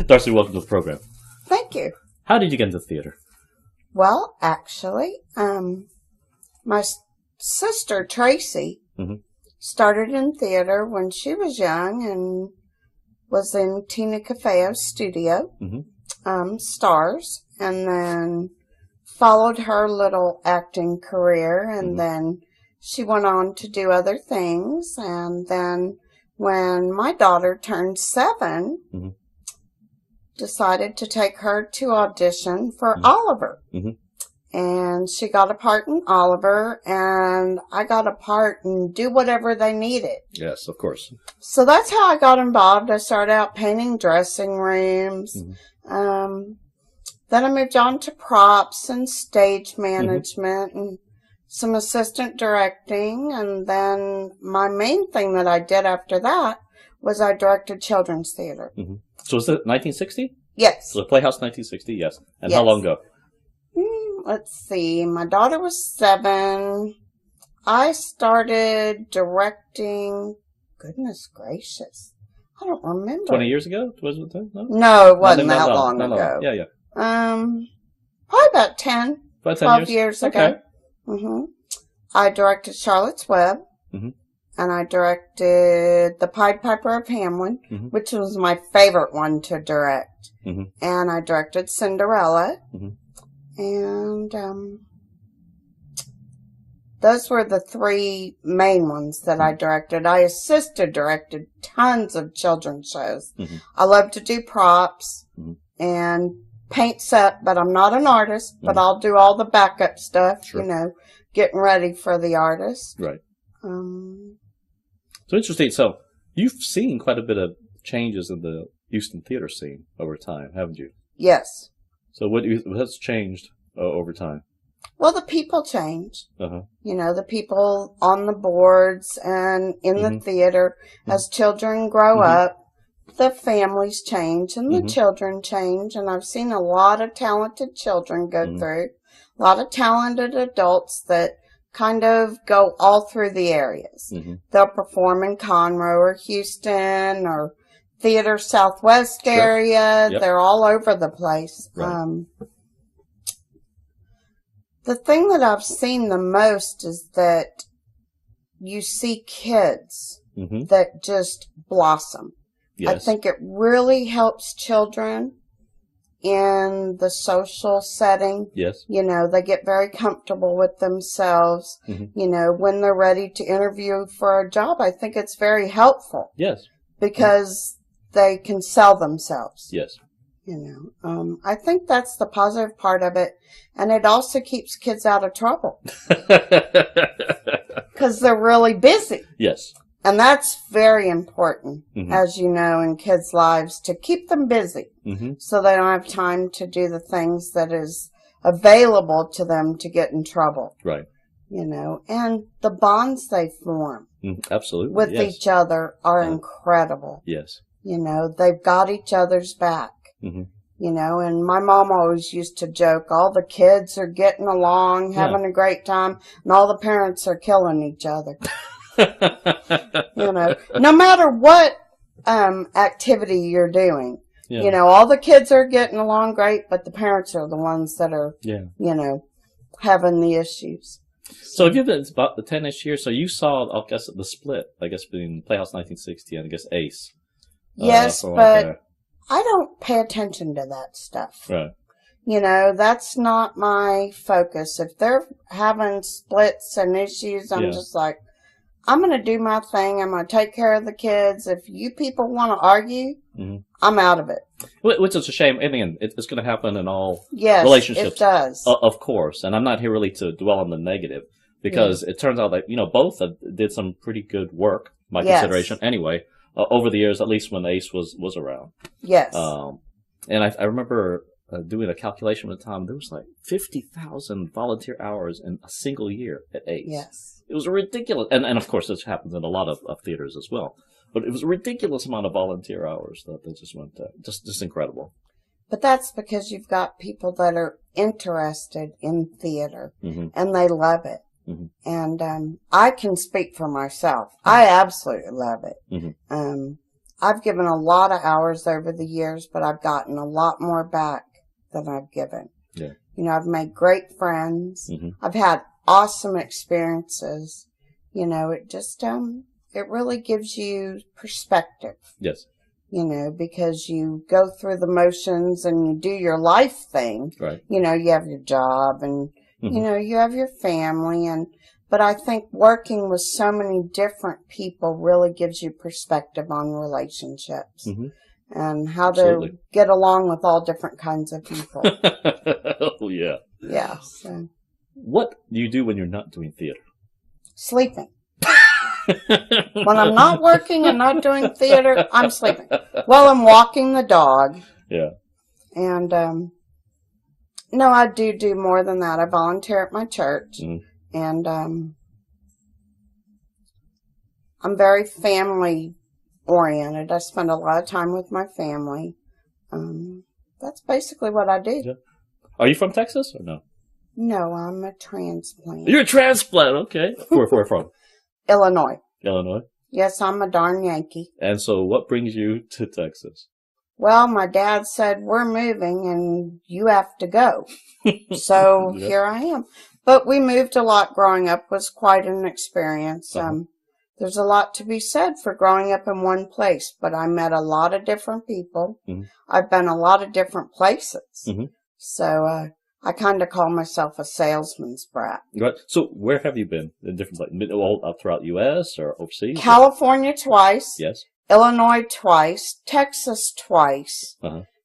Darcy, welcome to the program. Thank you. How did you get into theater? Well, actually, my sister, Tracy, started in theater when she was young and was in Tina Cafeo's studio, Stars, and then followed her little acting career, and then she went on to do other things, and then when my daughter turned 7, decided to take her to audition for Oliver. And she got a part in Oliver, and I got a part in Do Whatever They Needed. Yes, of course. So that's how I got involved. I started out painting dressing rooms. Then I moved on to props and stage management and some assistant directing. And then my main thing that I did after that was I directed children's theater. So was it 1960? Yes. So the Playhouse 1960, yes. And yes. How long ago? Let's see. My daughter was 7. I started directing, goodness gracious, I don't remember. 20 years ago? Was it that? No, it wasn't that long ago. Yeah. Probably about 10, 12 years ago. Okay. I directed Charlotte's Web, and I directed The Pied Piper of Hamelin, which was my favorite one to direct. And I directed Cinderella. And those were the 3 main ones that I directed. I assisted directed tons of children's shows. I love to do props and paint set, but I'm not an artist, but I'll do all the backup stuff, you know, getting ready for the artist. Right. So interesting. So you've seen quite a bit of changes in the Houston theater scene over time, haven't you? Yes. So what has changed over time? Well, the people change. You know, the people on the boards and in the theater. As children grow up, the families change and the children change. And I've seen a lot of talented children go through, a lot of talented adults that kind of go all through the areas. They'll perform in Conroe or Houston or Theater Southwest area. They're all over the place. Right. The thing that I've seen the most is that you see kids that just blossom. Yes. I think it really helps children in the social setting. Yes. You know, they get very comfortable with themselves. You know, when they're ready to interview for a job, I think it's very helpful. Yes. Because they can sell themselves. Yes. You know, I think that's the positive part of it. And it also keeps kids out of trouble. Because they're really busy. Yes. And that's very important, as you know, in kids' lives, to keep them busy. So they don't have time to do the things that is available to them to get in trouble. Right. You know, and the bonds they form. Absolutely. With each other are incredible. Yes. You know, they've got each other's back. You know, and my mom always used to joke, all the kids are getting along, having a great time, and all the parents are killing each other. You know, no matter what activity you're doing, you know, all the kids are getting along great, but the parents are the ones that are, you know, having the issues. So if you've been about the 10-ish years, so you saw, I guess, the split, I guess, between Playhouse 1960 and, I guess, Ace. Yes, but I don't pay attention to that stuff. Right. You know, that's not my focus. If they're having splits and issues, I'm just like, I'm going to do my thing. I'm going to take care of the kids. If you people want to argue, I'm out of it. Which is a shame. I mean, it's going to happen in all relationships. Yes, it does. Of course. And I'm not here really to dwell on the negative because it turns out that, you know, both did some pretty good work, my consideration anyway, over the years, at least when Ace was around. Yes. And I remember doing a calculation at the time. There was like 50,000 volunteer hours in a single year at Ace. Yes. It was a ridiculous, and of course this happens in a lot of theaters as well, but it was a ridiculous amount of volunteer hours that just went, just incredible. But that's because you've got people that are interested in theater and they love it. And I can speak for myself. I absolutely love it. I've given a lot of hours over the years, but I've gotten a lot more back than I've given. Yeah. You know, I've made great friends. Mm-hmm. I've had awesome experiences. You know, it just, it really gives you perspective. Yes. You know, because you go through the motions and you do your life thing. Right. You know, you have your job and, you know, you have your family but I think working with so many different people really gives you perspective on relationships and how to get along with all different kinds of people. Oh, yeah. Yeah. So. What do you do when you're not doing theater? Sleeping. When I'm not working and not doing theater, I'm sleeping. Well, I'm walking the dog. Yeah. And, no, I do more than that. I volunteer at my church. And I'm very family oriented. I spend a lot of time with my family. That's basically what I do. Yeah. Are you from Texas or no? No, I'm a transplant. You're a transplant, okay. Where from? Illinois. Illinois? Yes, I'm a darn Yankee. And so what brings you to Texas? Well, my dad said, we're moving and you have to go. So here I am. But we moved a lot growing up. It was quite an experience. There's a lot to be said for growing up in one place, but I met a lot of different people. I've been a lot of different places. So I kind of call myself a salesman's brat. Right. So where have you been in different places? All throughout U.S. or overseas? California twice. Yes. Illinois twice. Texas twice.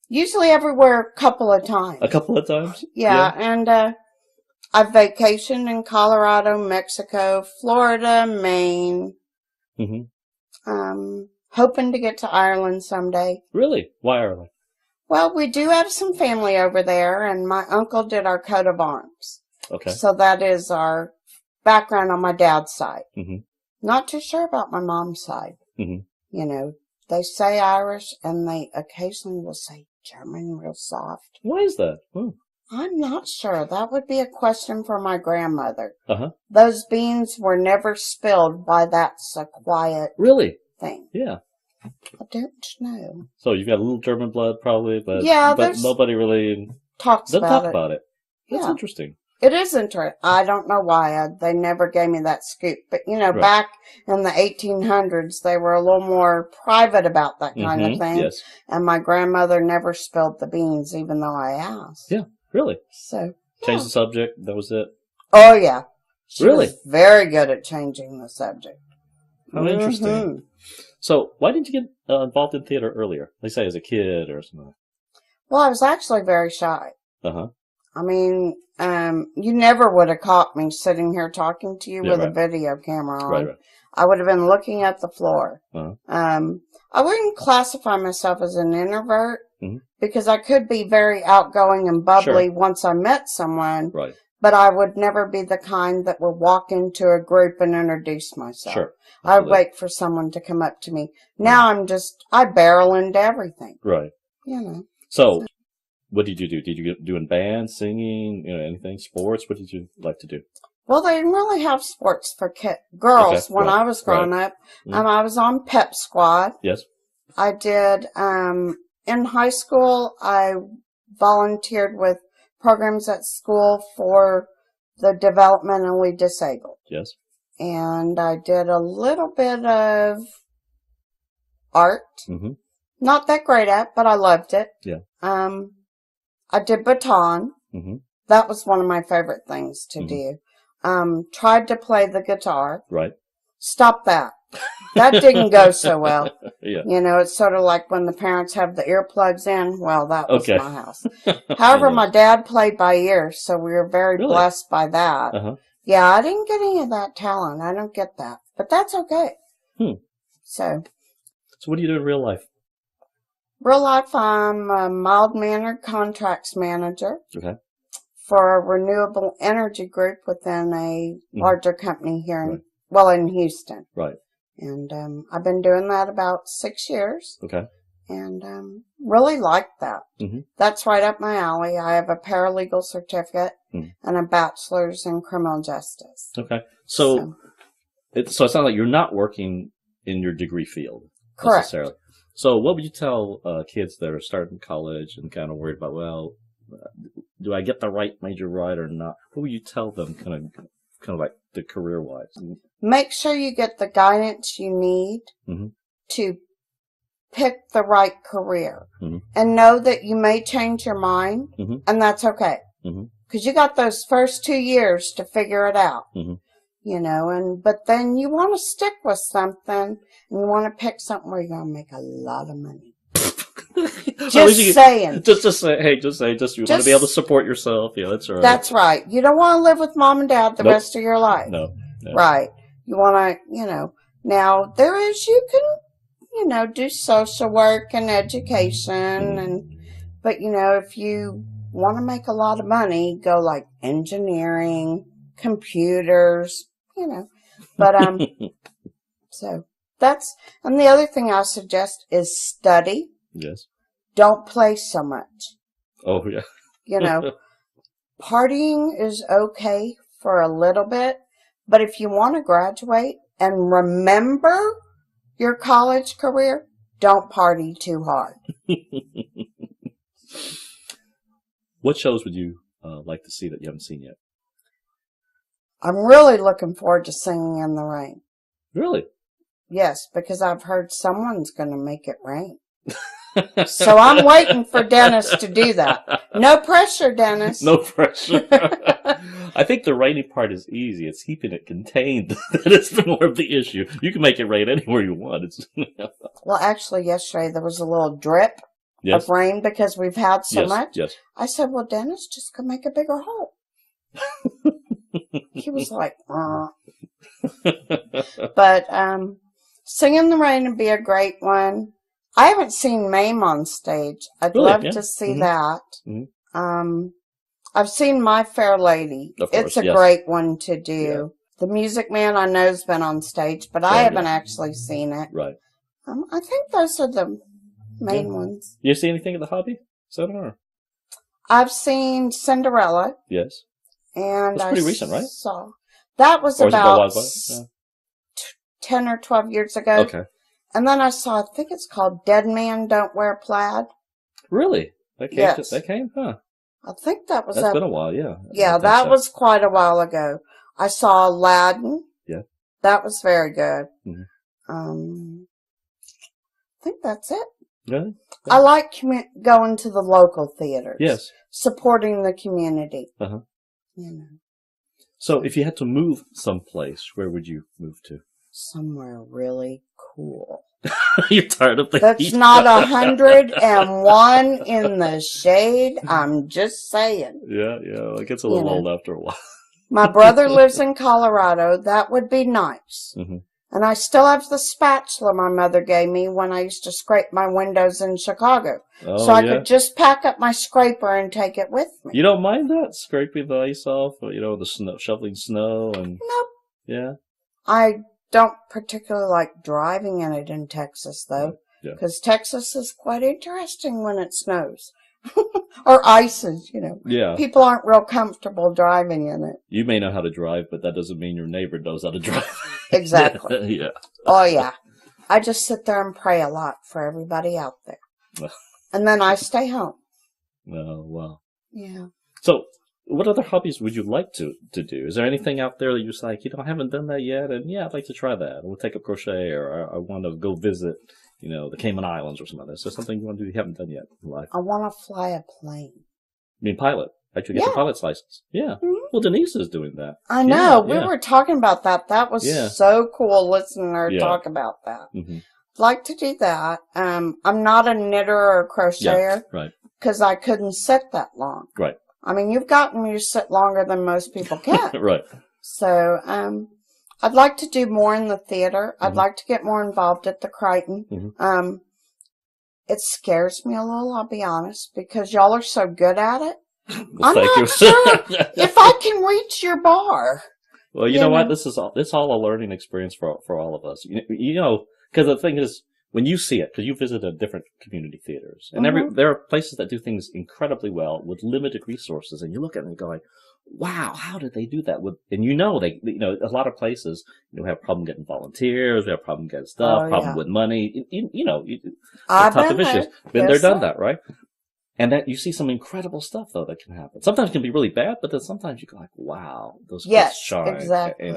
Usually everywhere a couple of times. A couple of times? Yeah. And I've vacationed in Colorado, Mexico, Florida, Maine. Hoping to get to Ireland someday. Really? Why Ireland? Well, we do have some family over there, and my uncle did our coat of arms. Okay. So that is our background on my dad's side. Not too sure about my mom's side. You know, they say Irish, and they occasionally will say German real soft. Why is that? I'm not sure. That would be a question for my grandmother. Those beans were never spilled by that's a quiet thing. Yeah. I don't know. So you've got a little German blood probably, but nobody really talks about it. That's interesting. It is interesting. I don't know why. They never gave me that scoop. But, you know, back in the 1800s, they were a little more private about that kind of thing. Yes. And my grandmother never spilled the beans, even though I asked. Yeah, really? So, change the subject, that was it? Oh, yeah. She really? was very good at changing the subject. How interesting. So, why did you get involved in theater earlier? They say as a kid or something. Well, I was actually very shy. I mean, you never would have caught me sitting here talking to you with a video camera on. I would have been looking at the floor. I wouldn't classify myself as an introvert because I could be very outgoing and bubbly once I met someone. But I would never be the kind that would walk into a group and introduce myself. I would wait for someone to come up to me. Now I barrel into everything. You know. So, what did you do? Did you do in bands, singing, anything, sports? What did you like to do? Well, they didn't really have sports for girls when I was growing up. I was on pep squad. Yes. I did, in high school, I volunteered with programs at school for the developmentally disabled. Yes. And I did a little bit of art. Not that great at, but I loved it. Yeah. I did baton. That was one of my favorite things to do. Tried to play the guitar. Stopped that. That didn't go so well. You know, it's sort of like when the parents have the earplugs in. Well, that was my house. However, my dad played by ear, so we were very blessed by that. Yeah, I didn't get any of that talent. I don't get that. But that's okay. So what do you do in real life? Real life, I'm a mild-mannered contracts manager for a renewable energy group within a larger company here in Houston. And I've been doing that about 6 years. And really like that. That's right up my alley. I have a paralegal certificate and a bachelor's in criminal justice. So it sounds like you're not working in your degree field necessarily. So what would you tell kids that are starting college and kind of worried about, well, do I get the right major right or not? What would you tell them kind of like the career-wise? Make sure you get the guidance you need to pick the right career. And know that you may change your mind, and that's okay. Because you got those first 2 years to figure it out. You know, but then you want to stick with something, and you want to pick something where you're going to make a lot of money. Saying. Just say, hey, you want to be able to support yourself. Yeah, that's right. That's right. You don't want to live with mom and dad the rest of your life. No. Right. You want to, you know, now you can, do social work and education, but, if you want to make a lot of money, go like engineering, computers, but, so and the other thing I suggest is study. Yes. Don't play so much. Oh, yeah. Partying is okay for a little bit, but if you want to graduate and remember your college career, don't party too hard. What shows would you like to see that you haven't seen yet? I'm really looking forward to Singing in the Rain. Really? Yes, because I've heard someone's going to make it rain. So I'm waiting for Dennis to do that. No pressure, Dennis. No pressure. I think the raining part is easy. It's keeping it contained. That is the more of the issue. You can make it rain anywhere you want. Well, actually, yesterday there was a little drip of rain because we've had so much. Yes. I said, well, Dennis, just go make a bigger hole. He was like, But Sing in the Rain would be a great one. I haven't seen Mame on stage. I'd love to see that. I've seen My Fair Lady. Of course, it's a great one to do. Yeah. The Music Man I know's been on stage, but I haven't actually seen it. Right. I think those are the main ones. You see anything at the Hobby Center? I've seen Cinderella. Yes. And that's pretty recent, right? That was about 10 or 12 years ago. Okay. And then I saw, I think it's called Dead Man Don't Wear Plaid. Really? That came? Yes. That came? Huh. I think that was... That's been a while, yeah. Yeah, that was quite a while ago. I saw Aladdin. Yeah. That was very good. I think that's it. Really? Yeah. I like going to the local theaters. Yes. Supporting the community. So if you had to move someplace, where would you move to? Somewhere really cool. You're tired of the That's heat. not 101 in the shade. I'm just saying. Yeah. It gets a little old after a while. My brother lives in Colorado. That would be nice. And I still have the spatula my mother gave me when I used to scrape my windows in Chicago. So I could just pack up my scraper and take it with me. You don't mind that? Scraping the ice off? The snow, shoveling snow? And Nope. Yeah? I don't particularly like driving in it in Texas, though. Because Texas is quite interesting when it snows. Or ices, Yeah. People aren't real comfortable driving in it. You may know how to drive, but that doesn't mean your neighbor knows how to drive. Exactly. Yeah. Oh, yeah. I just sit there and pray a lot for everybody out there. And then I stay home. Oh, wow. Yeah. So, what other hobbies would you like to do? Is there anything out there that you're like, I haven't done that yet, and I'd like to try that. We'll take up crochet, or I want to go visit, the Cayman Islands or something. Is there something you want to do you haven't done yet in life? I want to fly a plane. You mean pilot? Actually get the pilot's license. Yeah. Well, Denise is doing that. I know. We were talking about that. That was so cool listening to her talk about that. I'd like to do that. I'm not a knitter or a crocheter. Right. Because I couldn't sit that long. Right. I mean, you've gotten me to sit longer than most people can. Right. So, I'd like to do more in the theater. I'd like to get more involved at the Crighton. It scares me a little, I'll be honest, because y'all are so good at it. Well, I'm not sure if I can reach your bar. Well, you know what? This is all a learning experience for all of us. Because the thing is, when you see it, because you visited different community theaters, and there are places that do things incredibly well with limited resources, and you look at it and go like, wow, how did they do that? And a lot of places, have a problem getting volunteers, we have a problem getting stuff, problem with money, I've tough been issues. there. Been there, done that, right? And that you see some incredible stuff though that can happen. Sometimes it can be really bad, but then sometimes you go like, wow, those kids shine. Exactly.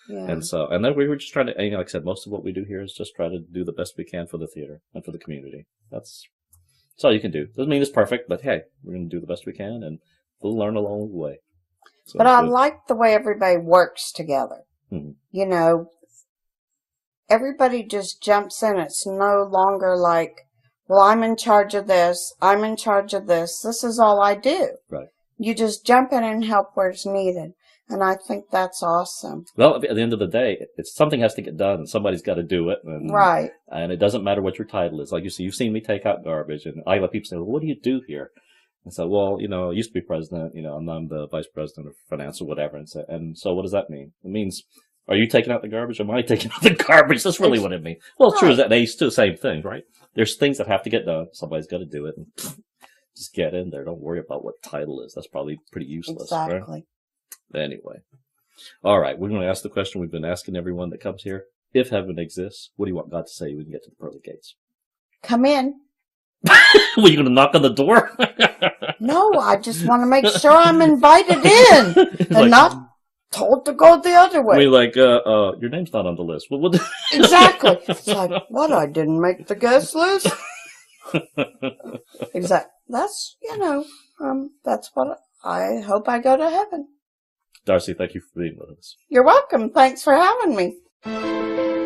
Yeah. And then we were just trying to, like I said, most of what we do here is just try to do the best we can for the theater and for the community. That's all you can do. Doesn't mean it's perfect, but hey, we're going to do the best we can, and we'll learn along the way. So but I like the way everybody works together. Mm-hmm. Everybody just jumps in. It's no longer like, well, I'm in charge of this. I'm in charge of this. This is all I do. Right. You just jump in and help where it's needed. And I think that's awesome. Well, at the end of the day, something has to get done, and somebody's got to do it. Right. And it doesn't matter what your title is. Like you've seen me take out garbage, and I let people say, well, what do you do here? And so, well, I used to be president, and I'm the vice president of finance or whatever. And so what does that mean? It means, are you taking out the garbage? Am I taking out the garbage? That's really what it means. Well, it's true is that they do the same thing, right? There's things that have to get done. Somebody's got to do it. And just get in there. Don't worry about what title is. That's probably pretty useless. Exactly. Right? Anyway. All right. We're going to ask the question we've been asking everyone that comes here. If heaven exists, what do you want God to say when you get to the pearly gates? Come in. Were you going to knock on the door? No, I just want to make sure I'm invited in and not told to go the other way. We're like, your name's not on the list. Exactly. It's like, what? I didn't make the guest list? Exactly. That's, that's what I hope I go to heaven. Darcy, thank you for being with us. You're welcome. Thanks for having me.